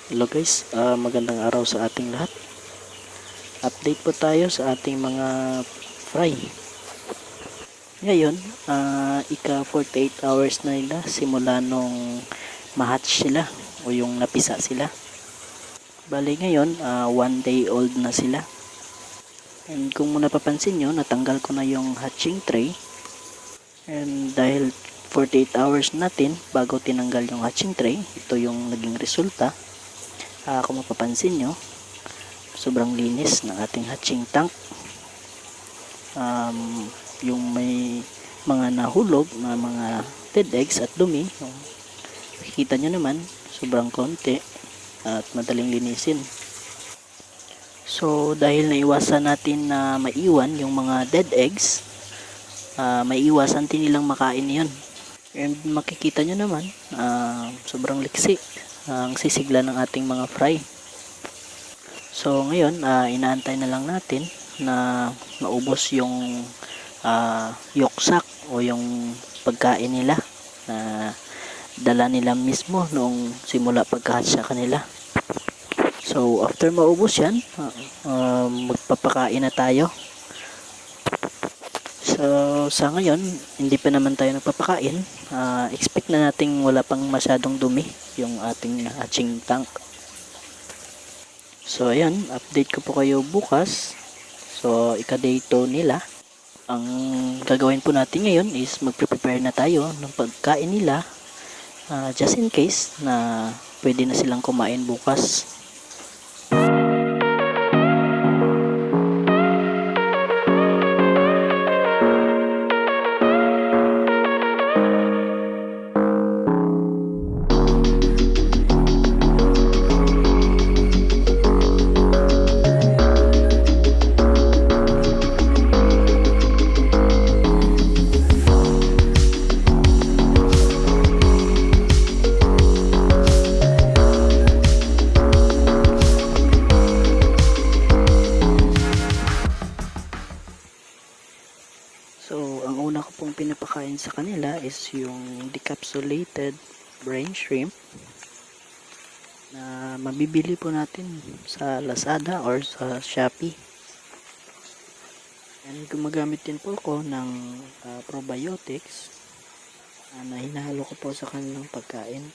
Hello guys, magandang araw sa ating lahat. Update po tayo sa ating mga fry. Ngayon, ika 48 hours na nila simula nung ma-hatch sila o yung napisa sila. Bali ngayon, 1 day old na sila. And kung napapansin nyo, natanggal ko na yung hatching tray. And dahil 48 hours natin bago tinanggal yung hatching tray, ito yung naging resulta. Kung mapapansin nyo, sobrang linis ng ating hatching tank. Yung may mga nahulog na mga dead eggs at dumi, makikita nyo naman sobrang konti at madaling linisin. So dahil naiwasan natin na maiwan yung mga dead eggs, maiiwasan din nilang makain yan. And makikita nyo naman, sobrang liksi ang sisigla ng ating mga fry. So ngayon, inaantay na lang natin na maubos yung yolk sac o yung pagkain nila na dala nila mismo noong simula pagka-hatch sa kanila. So after maubos yan, magpapakain na tayo. So sa ngayon, hindi pa naman tayo nagpapakain. Expect na nating wala pang masyadong dumi yung ating hatching tank. So ayan, update ko po kayo bukas. So ika-day 2 nila. Ang gagawin po natin ngayon is magpe-prepare na tayo ng pagkain nila, just in case na pwede na silang kumain bukas. So, ang una ko pong pinapakain sa kanila is yung decapsulated brain shrimp na mabibili po natin sa Lazada or sa Shopee. And gumagamit din po ako ng probiotics na hinahalo ko po sa kanilang pagkain.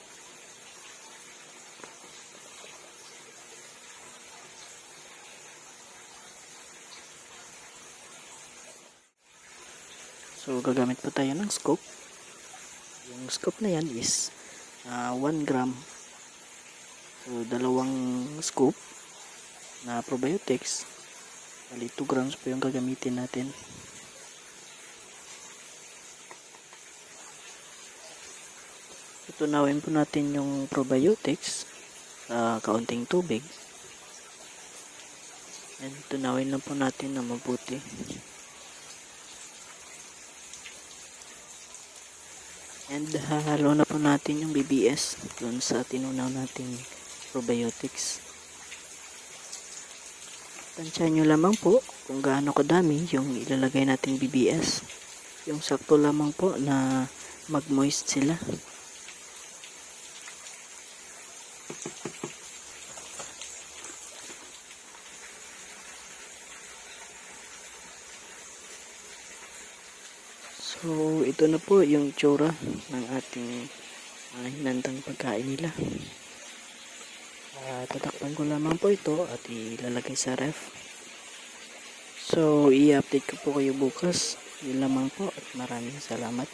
So, gagamit po tayo ng scoop. Yung scoop na yan is 1 gram. So, 2 scoop na probiotics. Bali, 2 grams po yung gagamitin natin. Tutunawin po natin yung probiotics sa kaunting tubig. And tunawin lang po natin na mabuti. And hahalo na po natin yung BBS dun sa tinunaw nating probiotics. Tansyahan nyo lamang po kung gaano kadami yung ilalagay nating BBS. Yung sakto lamang po na mag-moist sila. So, ito na po yung itsura ng ating hinandang pagkain nila. Tatakpan ko lamang po ito at ilalagay sa ref. So, i-update ko po kayo bukas. Yun lamang po at maraming salamat.